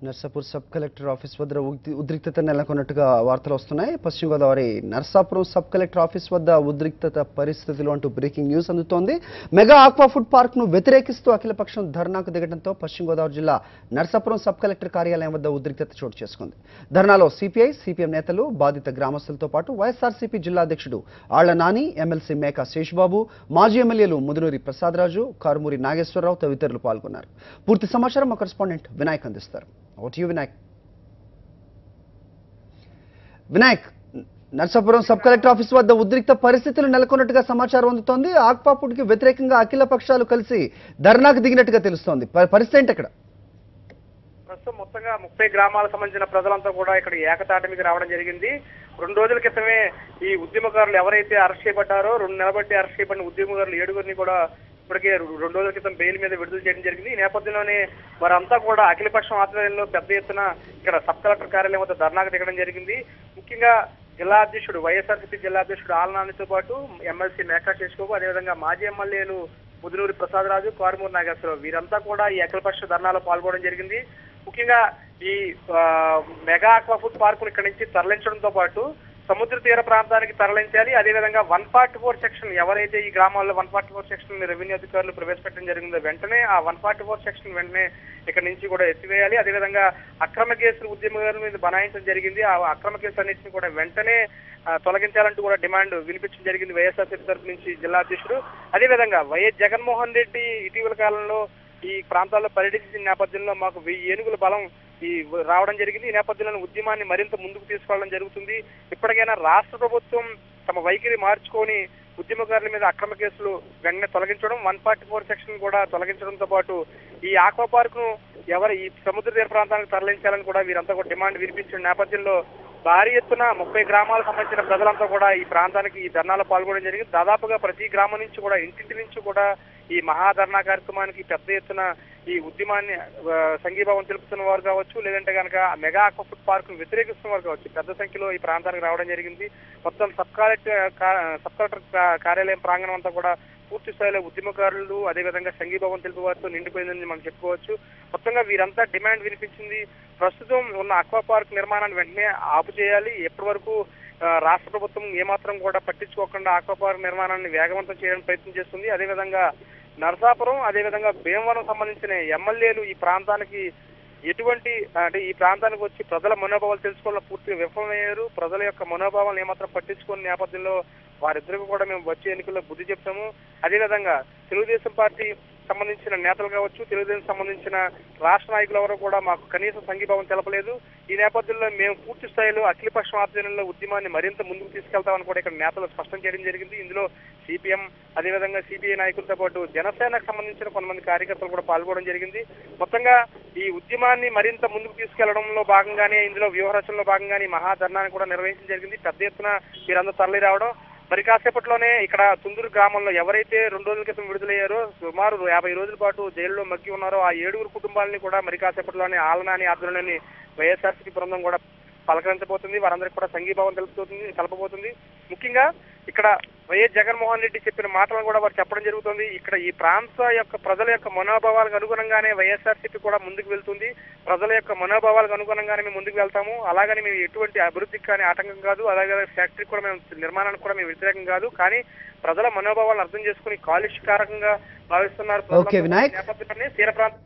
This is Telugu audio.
నర్సాపూర్ సబ్ కలెక్టర్ ఆఫీస్ వద్ద ఉద్రిక్తత నెలకొన్నట్టుగా వార్తలు వస్తున్నాయి. పశ్చిమ Godavari Narsapuram sub collector office వద్ద ఉద్రిక్తత పరిస్థితులు అంటూ బ్రేకింగ్ న్యూస్ అందుతోంది. మెగా ఆక్వా ఫుడ్ పార్క్ ను వ్యతిరేకిస్తూ అఖిలపక్షం ధర్నాకు దిగడంతో పశ్చిమ గోదావరి జిల్లా నర్సాపురం సబ్ కలెక్టర్ కార్యాలయం వద్ద ఉద్రిక్తత చోటు చేసుకుంది. ధర్నాలో సిపిఐ, సిపిఎం నేతలు, బాధిత గ్రామస్తులతో పాటు వైఎస్ఆర్సీపీ జిల్లా అధ్యక్షుడు ఆళ్ల నాని, ఎమ్మెల్సీ మేకా శేషబాబు, మాజీ ఎమ్మెల్యేలు ముదునూరి ప్రసాదరాజు, కారుమూరి నాగేశ్వరరావు తదితరులు పాల్గొన్నారు. పూర్తి సమాచారం మా కరెస్పాండెంట్ వినాయక్ అందిస్తారు. Vinayak, Narsapuram sub collector office వద్ద ఉద్రిక్త పరిస్థితులు నెలకొన్నట్టుగా సమాచారం అందుతోంది. ఆక్వా ఫుడ్ కి వ్యతిరేకంగా అఖిల పక్షాలు కలిసి ధర్నాకు దిగినట్టుగా తెలుస్తోంది. పరిస్థితి ఏంటి అక్కడ? ప్రస్తుతం మొత్తంగా 30 గ్రామాలకు సంబంధించిన ప్రజలంతా కూడా ఇక్కడ ఏకతాటి మీద రావడం జరిగింది. 2 రోజుల క్రితమే ఈ ఉద్యమకారులు ఎవరైతే అరెస్ట్ చేయబడ్డారో 2 నెలల బట్టి అరెస్ట్ చేయబడిన ఉద్యమకారులు 7గురిని కూడా ఇప్పటికే 2 రోజుల క్రితం బెయిల్ మీద విడుదల చేయడం జరిగింది. ఈ నేపథ్యంలోనే వారంతా కూడా అఖిలపక్షం ఆధ్వర్యంలో పెద్ద ఎత్తున ఇక్కడ సబ్ కలెక్టర్ కార్యాలయం వద్ద ధర్నాకు దిగడం జరిగింది. ముఖ్యంగా జిల్లా అధ్యక్షుడు వైఎస్ఆర్సీపీ జిల్లా అధ్యక్షుడు ఆళ్ల నానితో పాటు ఎమ్మెల్సీ మేకా శేషబాబు, అదేవిధంగా మాజీ ఎమ్మెల్యేలు ముదునూరి ప్రసాదరాజు, కారుమూరి నాగేశ్వరరావు వీరంతా కూడా ఈ అఖిలపక్ష ధర్నాలో పాల్గొనడం జరిగింది. ముఖ్యంగా ఈ మెగా ఆక్వా ఫుడ్ పార్కును ఇక్కడి నుంచి తరలించడంతో పాటు సముద్ర తీర ప్రాంతానికి తరలించాలి. అదేవిధంగా 144 సెక్షన్ ఎవరైతే ఈ గ్రామాల్లో 144 సెక్షన్ రెవెన్యూ అధికారులు ప్రవేశపెట్టడం జరిగిందో వెంటనే ఆ 144 సెక్షన్ వెంటనే ఇక్కడ నుంచి కూడా ఎత్తివేయాలి. అదేవిధంగా అక్రమ కేసులు ఉద్యమకారుల మీద బనాయించడం జరిగింది. ఆ అక్రమ కేసులు అన్నింటినీ కూడా వెంటనే తొలగించాలంటూ కూడా డిమాండ్ వినిపించడం జరిగింది వైఎస్ఆర్సీపీ తరఫు నుంచి జిల్లా అధ్యక్షుడు. అదేవిధంగా వైఎస్ జగన్మోహన్ రెడ్డి ఇటీవల కాలంలో ఈ ప్రాంతాల్లో పర్యటించిన నేపథ్యంలో మాకు 1000 ఏనుగుల బలం రావడం జరిగింది. ఈ నేపథ్యంలో ఉద్యమాన్ని మరింత ముందుకు తీసుకెళ్లడం జరుగుతుంది. ఇప్పటికైనా రాష్ట్ర ప్రభుత్వం తమ వైఖరి మార్చుకొని ఉద్యమకారుల మీద అక్రమ కేసులు వెంటనే తొలగించడం, 144 సెక్షన్ కూడా తొలగించడంతో పాటు ఈ ఆక్వా పార్క్ ను ఈ సముద్ర తీర ప్రాంతానికి తరలించాలని కూడా వీరంతా కూడా డిమాండ్ వినిపించిన నేపథ్యంలో భారీ ఎత్తున 30 గ్రామాలకు సంబంధించిన ప్రజలంతా కూడా ఈ ప్రాంతానికి ఈ ధర్నాలో పాల్గొనడం జరిగింది. దాదాపుగా ప్రతి గ్రామం నుంచి కూడా ఇంటింటి నుంచి కూడా ఈ మహాధర్నా కార్యక్రమానికి పెద్ద ఎత్తున ఈ ఉద్యమాన్ని సంఘీభావం తెలుపుతున్న వారు కావచ్చు, లేదంటే కనుక మెగా ఆక్వా ఫుడ్ పార్క్ ను వ్యతిరేకిస్తున్న వారు కావచ్చు, పెద్ద సంఖ్యలో ఈ ప్రాంతానికి రావడం జరిగింది. మొత్తం సబ్ కలెక్టర్ కార్యాలయం ప్రాంగణం అంతా కూడా పూర్తి స్థాయిలో ఉద్యమకారులు అదేవిధంగా సంఘీభావం తెలుపు వారితో నిండిపోయిందని మనం చెప్పుకోవచ్చు. మొత్తంగా వీరంతా డిమాండ్ వినిపించింది. ప్రస్తుతం ఉన్న ఆక్వా పార్క్ నిర్మాణాన్ని వెంటనే ఆపు చేయాలి. ఎప్పటి వరకు రాష్ట్ర ప్రభుత్వం ఏమాత్రం కూడా పట్టించుకోకుండా ఆక్వా పార్క్ నిర్మాణాన్ని వేగవంతం చేయడానికి ప్రయత్నం చేస్తుంది. అదేవిధంగా నరసాపురం అదేవిధంగా భీమవరం సంబంధించిన ఎమ్మెల్యేలు ఈ ప్రాంతానికి ఈ ప్రాంతానికి వచ్చి ప్రజల మనోభావాలు తెలుసుకోవాలని పూర్తిగా విఫలమయ్యారు. ప్రజల యొక్క మనోభావాలను ఏమాత్రం పట్టించుకునే నేపథ్యంలో వారిద్దరికి కూడా మేము వచ్చే ఎన్నికల్లో బుద్ధి చెప్తాము. అదేవిధంగా తెలుగుదేశం పార్టీ సంబంధించిన నేతలు కావచ్చు, తెలుగుదేశం సంబంధించిన రాష్ట్ర నాయకులు ఎవరో కూడా మాకు కనీసం సంఘీభావం తెలపలేదు. ఈ నేపథ్యంలో మేము పూర్తి స్థాయిలో అఖిలపక్షం ఆధ్వర్యంలో ఉద్యమాన్ని మరింత ముందుకు తీసుకెళ్తామని కూడా ఇక్కడ నేతలు స్పష్టం చేయడం జరిగింది. ఇందులో సిపిఎం అదేవిధంగా సిపిఐ నాయకులతో పాటు జనసేనకు సంబంధించిన కొంతమంది కార్యకర్తలు కూడా పాల్గొనడం జరిగింది. మొత్తంగా ఈ ఉద్యమాన్ని మరింత ముందుకు తీసుకెళ్లడంలో భాగంగానే ఇందులో వ్యూహరచనలో భాగంగానే మహాధర్నాన్ని కూడా నిర్వహించడం జరిగింది. పెద్ద ఎత్తున వీరందరూ తరలి రావడం, మరి కాసేపట్లోనే ఇక్కడ తుందూరు గ్రామంలో ఎవరైతే 2 రోజుల క్రితం విడుదలయ్యారో సుమారు 50 రోజుల పాటు జైల్లో మగ్గి ఉన్నారో ఆ 7 కుటుంబాలని కూడా మరి కాసేపట్లోనే ఆళ్ల నాని ఆధ్వర్యంలోని వైఎస్ఆర్సీపీ బృందం కూడా పలకరించబోతుంది. వారందరికీ కూడా సంఘీభావం తెలపబోతుంది. ముఖ్యంగా ఇక్కడ వైఎస్ జగన్మోహన్ రెడ్డి చెప్పిన మాటలను కూడా వారు చెప్పడం జరుగుతుంది. ఇక్కడ ఈ ప్రాంత యొక్క ప్రజల యొక్క మనోభావాలకు అనుగుణంగానే వైఎస్ఆర్సీపీ కూడా ముందుకు వెళ్తుంది. ప్రజల యొక్క మనోభావాలకు అనుగుణంగానే మేము ముందుకు వెళ్తాము. అలాగని మేము ఎటువంటి అభివృద్ధికి కానీ ఆటంకం కాదు, అలాగే ఫ్యాక్టరీ కూడా మేము నిర్మాణానికి కూడా మేము వ్యతిరేకం కాదు. కానీ ప్రజల మనోభావాలను అర్థం చేసుకుని కాలుష్యకారకంగా భావిస్తున్నారు. నేపథ్యంలోనే తీర ప్రాంతం